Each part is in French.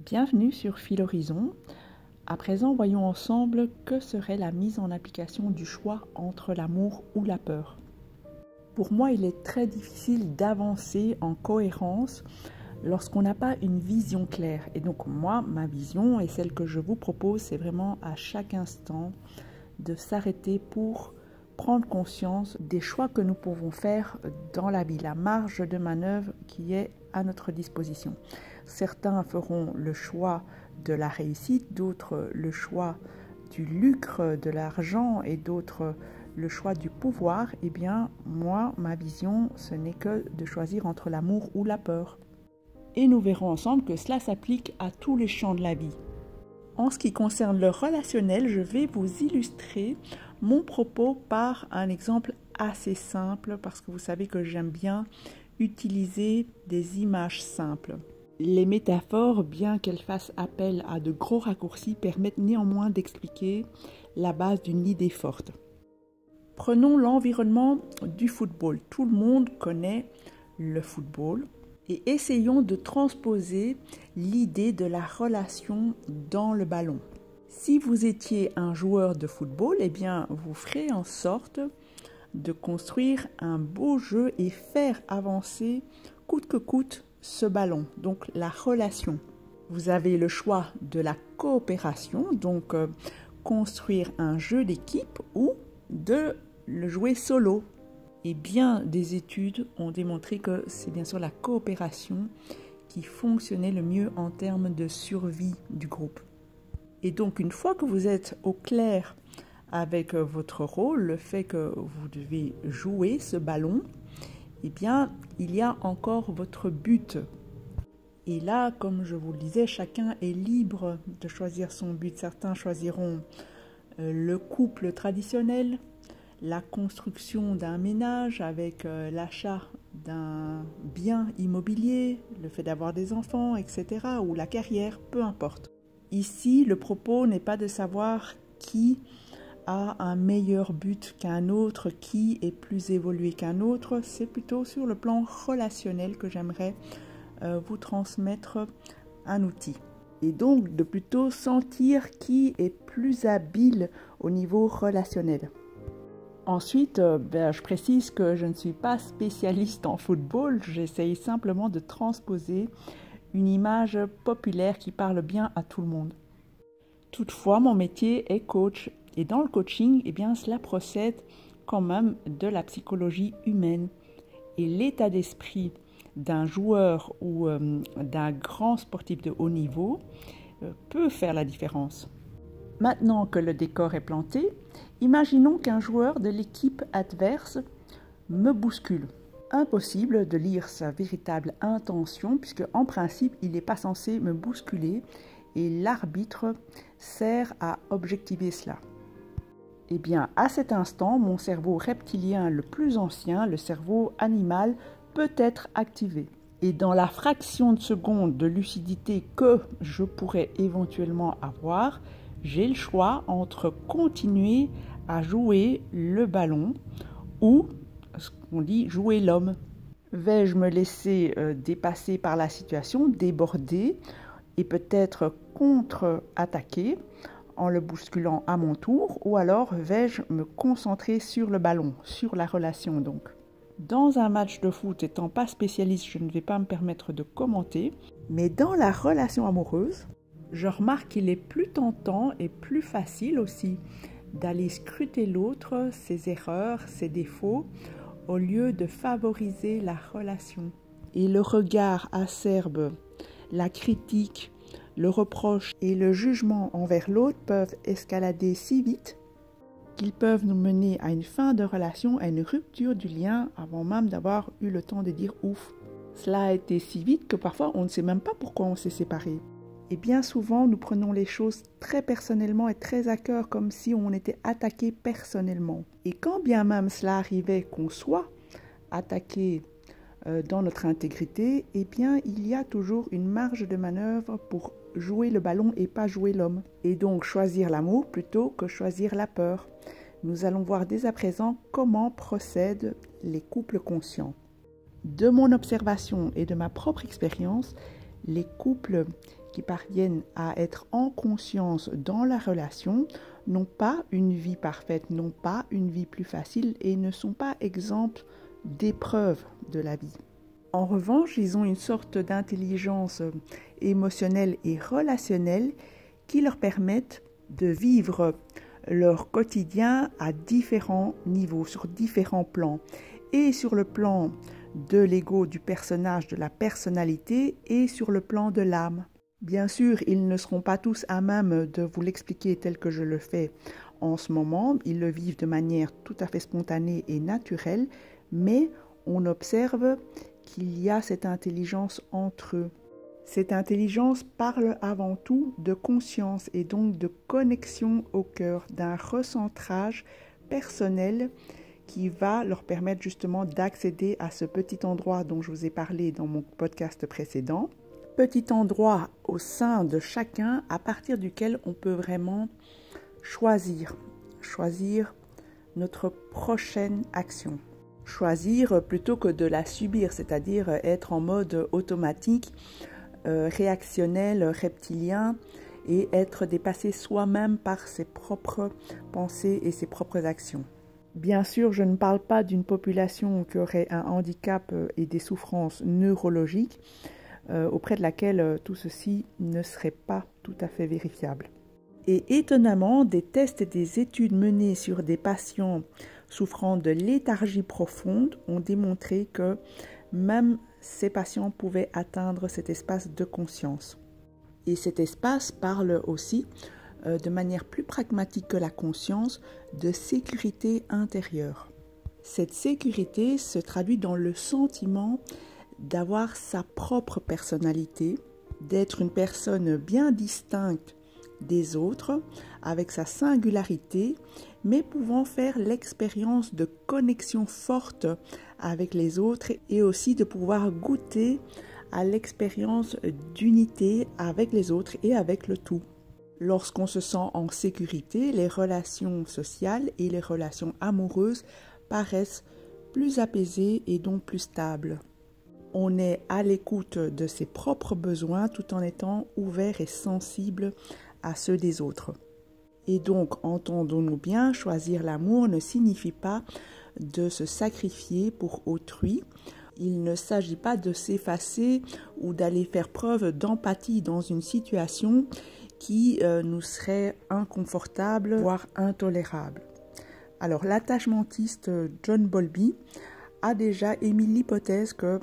Bienvenue sur Fil Horizon. À présent, voyons ensemble que serait la mise en application du choix entre l'amour ou la peur. Pour moi, il est très difficile d'avancer en cohérence lorsqu'on n'a pas une vision claire. Et donc moi, ma vision et celle que je vous propose, c'est vraiment à chaque instant de s'arrêter pour prendre conscience des choix que nous pouvons faire dans la vie, la marge de manœuvre qui est à notre disposition. Certains feront le choix de la réussite, d'autres le choix du lucre, de l'argent et d'autres le choix du pouvoir. Eh bien, moi, ma vision, ce n'est que de choisir entre l'amour ou la peur. Et nous verrons ensemble que cela s'applique à tous les champs de la vie. En ce qui concerne le relationnel, je vais vous illustrer mon propos par un exemple assez simple parce que vous savez que j'aime bien utiliser des images simples. Les métaphores, bien qu'elles fassent appel à de gros raccourcis, permettent néanmoins d'expliquer la base d'une idée forte. Prenons l'environnement du football. Tout le monde connaît le football. Et essayons de transposer l'idée de la relation dans le ballon. Si vous étiez un joueur de football, eh bien, vous ferez en sorte de construire un beau jeu et faire avancer coûte que coûte ce ballon, donc la relation. Vous avez le choix de la coopération, donc construire un jeu d'équipe ou de le jouer solo. Et bien des études ont démontré que c'est bien sûr la coopération qui fonctionnait le mieux en termes de survie du groupe. Et donc une fois que vous êtes au clair avec votre rôle, le fait que vous devez jouer ce ballon, eh bien il y a encore votre but. Et là, comme je vous le disais, chacun est libre de choisir son but. Certains choisiront le couple traditionnel, la construction d'un ménage avec l'achat d'un bien immobilier, le fait d'avoir des enfants, etc. ou la carrière, peu importe. Ici, le propos n'est pas de savoir qui a un meilleur but qu'un autre, qui est plus évolué qu'un autre. C'est plutôt sur le plan relationnel que j'aimerais vous transmettre un outil. Et donc de plutôt sentir qui est plus habile au niveau relationnel. Ensuite, je précise que je ne suis pas spécialiste en football, j'essaye simplement de transposer une image populaire qui parle bien à tout le monde. Toutefois, mon métier est coach et dans le coaching, eh bien, cela procède quand même de la psychologie humaine et l'état d'esprit d'un joueur ou d'un grand sportif de haut niveau peut faire la différence. Maintenant que le décor est planté, imaginons qu'un joueur de l'équipe adverse me bouscule. Impossible de lire sa véritable intention puisque en principe, il n'est pas censé me bousculer et l'arbitre sert à objectiver cela. Eh bien, à cet instant, mon cerveau reptilien le plus ancien, le cerveau animal, peut être activé. Et dans la fraction de seconde de lucidité que je pourrais éventuellement avoir, j'ai le choix entre continuer à jouer le ballon ou, ce qu'on dit, jouer l'homme. Vais-je me laisser dépasser par la situation, déborder et peut-être contre-attaquer en le bousculant à mon tour, ou alors vais-je me concentrer sur le ballon, sur la relation donc. Dans un match de foot, étant pas spécialiste, je ne vais pas me permettre de commenter, mais dans la relation amoureuse, je remarque qu'il est plus tentant et plus facile aussi d'aller scruter l'autre, ses erreurs, ses défauts, au lieu de favoriser la relation. Et le regard acerbe, la critique, le reproche et le jugement envers l'autre peuvent escalader si vite qu'ils peuvent nous mener à une fin de relation, à une rupture du lien avant même d'avoir eu le temps de dire ouf. Cela a été si vite que parfois on ne sait même pas pourquoi on s'est séparés. Et bien souvent, nous prenons les choses très personnellement et très à cœur, comme si on était attaqué personnellement. Et quand bien même cela arrivait qu'on soit attaqué dans notre intégrité, eh bien, il y a toujours une marge de manœuvre pour jouer le ballon et pas jouer l'homme. Et donc, choisir l'amour plutôt que choisir la peur. Nous allons voir dès à présent comment procèdent les couples conscients. De mon observation et de ma propre expérience, les couples qui parviennent à être en conscience dans la relation n'ont pas une vie parfaite, n'ont pas une vie plus facile et ne sont pas exempts d'épreuves de la vie. En revanche, ils ont une sorte d'intelligence émotionnelle et relationnelle qui leur permettent de vivre leur quotidien à différents niveaux, sur différents plans. Et sur le plan de l'ego, du personnage, de la personnalité et sur le plan de l'âme. Bien sûr, ils ne seront pas tous à même de vous l'expliquer tel que je le fais en ce moment. Ils le vivent de manière tout à fait spontanée et naturelle, mais on observe qu'il y a cette intelligence entre eux. Cette intelligence parle avant tout de conscience et donc de connexion au cœur, d'un recentrage personnel qui va leur permettre justement d'accéder à ce petit endroit dont je vous ai parlé dans mon podcast précédent. Petit endroit au sein de chacun à partir duquel on peut vraiment choisir notre prochaine action. Choisir plutôt que de la subir, c'est-à-dire être en mode automatique, réactionnel, reptilien et être dépassé soi-même par ses propres pensées et ses propres actions. Bien sûr, je ne parle pas d'une population qui aurait un handicap et des souffrances neurologiques auprès de laquelle tout ceci ne serait pas tout à fait vérifiable. Et étonnamment, des tests et des études menées sur des patients souffrant de léthargie profonde ont démontré que même ces patients pouvaient atteindre cet espace de conscience. Et cet espace parle aussi de manière plus pragmatique que la conscience, de sécurité intérieure. Cette sécurité se traduit dans le sentiment d'avoir sa propre personnalité, d'être une personne bien distincte des autres, avec sa singularité, mais pouvant faire l'expérience de connexion forte avec les autres et aussi de pouvoir goûter à l'expérience d'unité avec les autres et avec le tout. Lorsqu'on se sent en sécurité, les relations sociales et les relations amoureuses paraissent plus apaisées et donc plus stables. On est à l'écoute de ses propres besoins tout en étant ouvert et sensible à ceux des autres. Et donc, entendons-nous bien, choisir l'amour ne signifie pas de se sacrifier pour autrui. Il ne s'agit pas de s'effacer ou d'aller faire preuve d'empathie dans une situation qui nous serait inconfortable, voire intolérable. Alors, l'attachementiste John Bowlby a déjà émis l'hypothèse que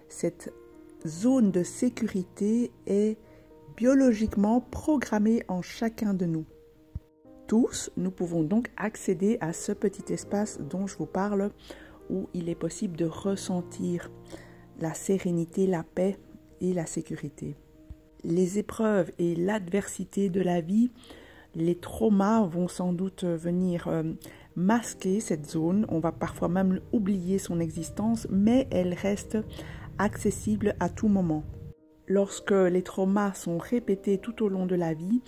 cette zone de sécurité est biologiquement programmée en chacun de nous. Tous, nous pouvons donc accéder à ce petit espace dont je vous parle, où il est possible de ressentir la sérénité, la paix et la sécurité. Les épreuves et l'adversité de la vie, les traumas vont sans doute venir masquer cette zone. On va parfois même oublier son existence, mais elle reste accessible à tout moment. Lorsque les traumas sont répétés tout au long de la vie,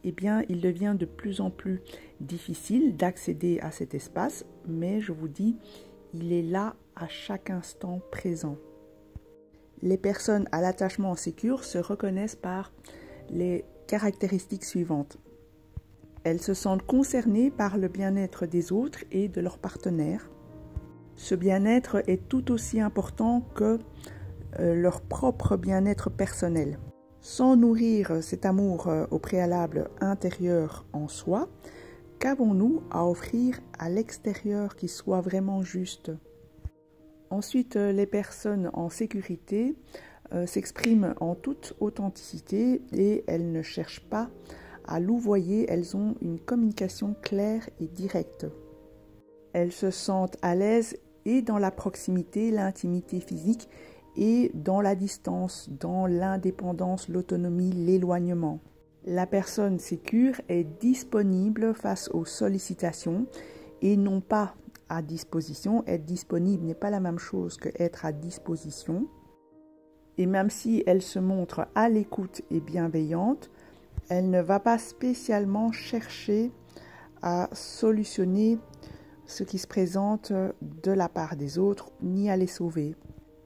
eh bien, il devient de plus en plus difficile d'accéder à cet espace, mais je vous dis, il est là à chaque instant présent. Les personnes à l'attachement sécure se reconnaissent par les caractéristiques suivantes. Elles se sentent concernées par le bien-être des autres et de leurs partenaires. Ce bien-être est tout aussi important que leur propre bien-être personnel. Sans nourrir cet amour au préalable intérieur en soi, qu'avons-nous à offrir à l'extérieur qui soit vraiment juste ? Ensuite, les personnes en sécurité s'expriment en toute authenticité et elles ne cherchent pas à louvoyer, elles ont une communication claire et directe. Elles se sentent à l'aise et dans la proximité, l'intimité physique et dans la distance, dans l'indépendance, l'autonomie, l'éloignement. La personne sécure est disponible face aux sollicitations et non pas à disposition. Être disponible n'est pas la même chose que être à disposition. Et même si elle se montre à l'écoute et bienveillante, elle ne va pas spécialement chercher à solutionner ce qui se présente de la part des autres, ni à les sauver.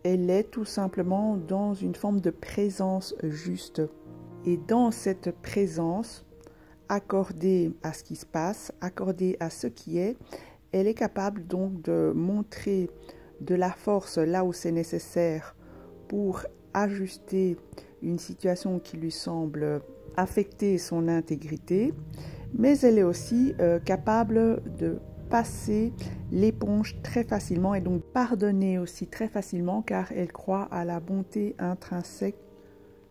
Elle est tout simplement dans une forme de présence juste. Et dans cette présence, accordée à ce qui se passe, accordée à ce qui est, elle est capable donc de montrer de la force là où c'est nécessaire pour ajuster une situation qui lui semble affecter son intégrité, mais elle est aussi capable de passer l'éponge très facilement et donc pardonner aussi très facilement car elle croit à la bonté intrinsèque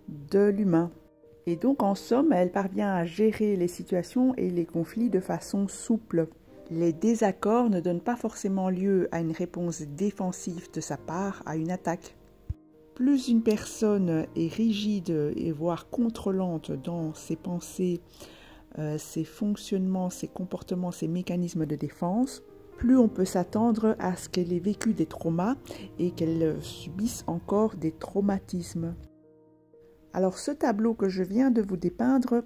de l'humain. Et donc en somme, elle parvient à gérer les situations et les conflits de façon souple. Les désaccords ne donnent pas forcément lieu à une réponse défensive de sa part, à une attaque. Plus une personne est rigide et voire contrôlante dans ses pensées, ses fonctionnements, ses comportements, ses mécanismes de défense, plus on peut s'attendre à ce qu'elle ait vécu des traumas et qu'elle subisse encore des traumatismes. Alors ce tableau que je viens de vous dépeindre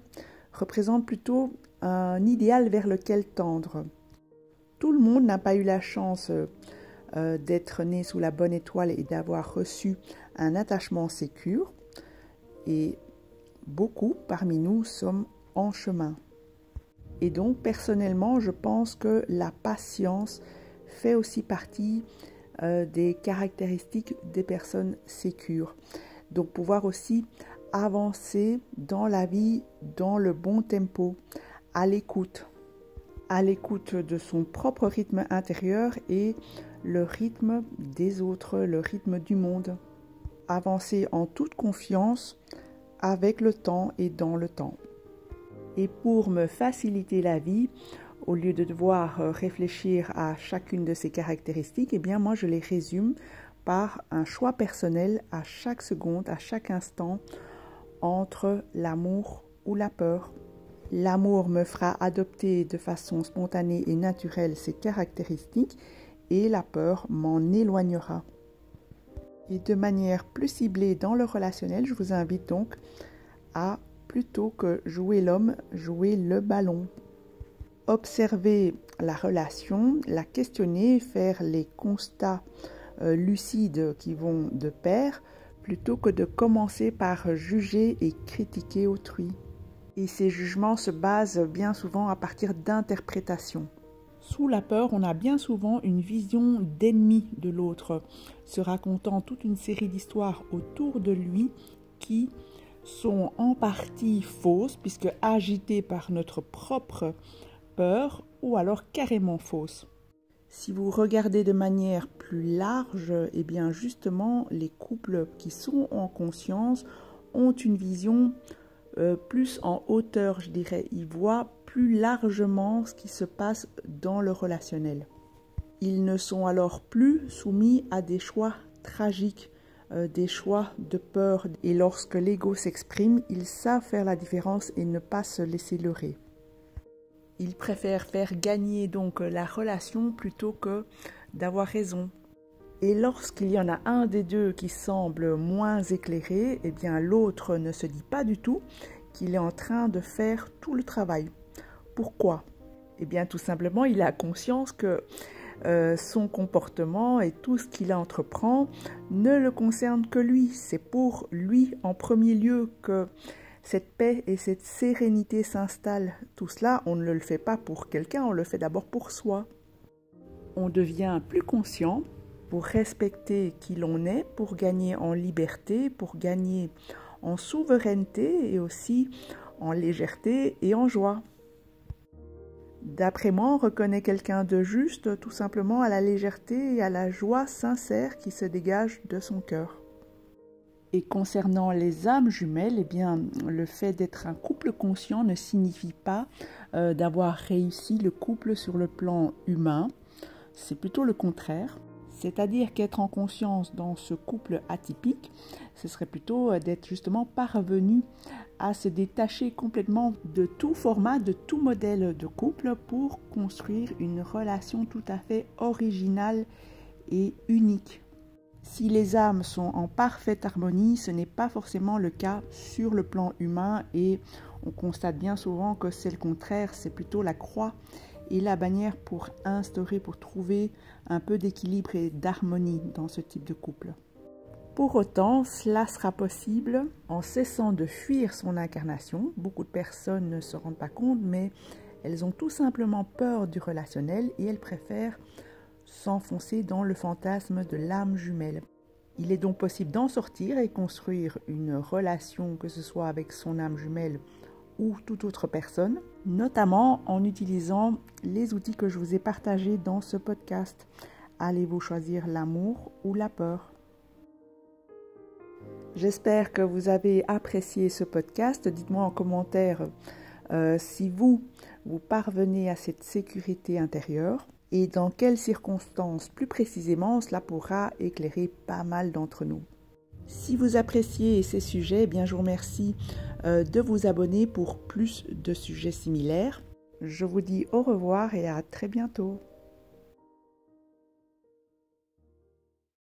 représente plutôt un idéal vers lequel tendre. Tout le monde n'a pas eu la chance d'être né sous la bonne étoile et d'avoir reçu un attachement sécure. Et beaucoup parmi nous sommes en chemin. Et donc personnellement, je pense que la patience fait aussi partie des caractéristiques des personnes sécures. Donc pouvoir aussi avancer dans la vie dans le bon tempo, à l'écoute de son propre rythme intérieur et le rythme des autres, le rythme du monde. Avancer en toute confiance avec le temps et dans le temps. Et pour me faciliter la vie, au lieu de devoir réfléchir à chacune de ces caractéristiques, eh bien moi je les résume par un choix personnel à chaque seconde, à chaque instant, entre l'amour ou la peur. L'amour me fera adopter de façon spontanée et naturelle ces caractéristiques et la peur m'en éloignera. Et de manière plus ciblée dans le relationnel, je vous invite donc à, plutôt que jouer l'homme, jouer le ballon. Observer la relation, la questionner, faire les constats lucides qui vont de pair, plutôt que de commencer par juger et critiquer autrui. Et ces jugements se basent bien souvent à partir d'interprétations. Sous la peur, on a bien souvent une vision d'ennemi de l'autre, se racontant toute une série d'histoires autour de lui qui sont en partie fausses, puisque agitées par notre propre peur, ou alors carrément fausses. Si vous regardez de manière plus large, eh bien justement, les couples qui sont en conscience ont une vision plus en hauteur, je dirais. Ils voient plus largement ce qui se passe dans le relationnel. Ils ne sont alors plus soumis à des choix tragiques, des choix de peur. Et lorsque l'ego s'exprime, ils savent faire la différence et ne pas se laisser leurrer. Ils préfèrent faire gagner donc la relation plutôt que d'avoir raison. Et lorsqu'il y en a un des deux qui semble moins éclairé, eh bien l'autre ne se dit pas du tout qu'il est en train de faire tout le travail. Pourquoi? Eh bien tout simplement, il a conscience que son comportement et tout ce qu'il entreprend ne le concerne que lui. C'est pour lui en premier lieu que cette paix et cette sérénité s'installent. Tout cela, on ne le fait pas pour quelqu'un, on le fait d'abord pour soi. On devient plus conscient pour respecter qui l'on est, pour gagner en liberté, pour gagner en souveraineté et aussi en légèreté et en joie. D'après moi, on reconnaît quelqu'un de juste tout simplement à la légèreté et à la joie sincère qui se dégage de son cœur. Et concernant les âmes jumelles, eh bien, le fait d'être un couple conscient ne signifie pas d'avoir réussi le couple sur le plan humain. C'est plutôt le contraire. C'est-à-dire qu'être en conscience dans ce couple atypique, ce serait plutôt d'être justement parvenu à se détacher complètement de tout format, de tout modèle de couple pour construire une relation tout à fait originale et unique. Si les âmes sont en parfaite harmonie, ce n'est pas forcément le cas sur le plan humain et on constate bien souvent que c'est le contraire, c'est plutôt la croix et la bannière pour instaurer, pour trouver un peu d'équilibre et d'harmonie dans ce type de couple. Pour autant, cela sera possible en cessant de fuir son incarnation. Beaucoup de personnes ne se rendent pas compte, mais elles ont tout simplement peur du relationnel et elles préfèrent s'enfoncer dans le fantasme de l'âme jumelle. Il est donc possible d'en sortir et construire une relation, que ce soit avec son âme jumelle ou toute autre personne, notamment en utilisant les outils que je vous ai partagés dans ce podcast. Allez-vous choisir l'amour ou la peur ? J'espère que vous avez apprécié ce podcast. Dites-moi en commentaire si vous parvenez à cette sécurité intérieure et dans quelles circonstances plus précisément cela pourra éclairer pas mal d'entre nous. Si vous appréciez ces sujets, je vous remercie de vous abonner pour plus de sujets similaires. Je vous dis au revoir et à très bientôt.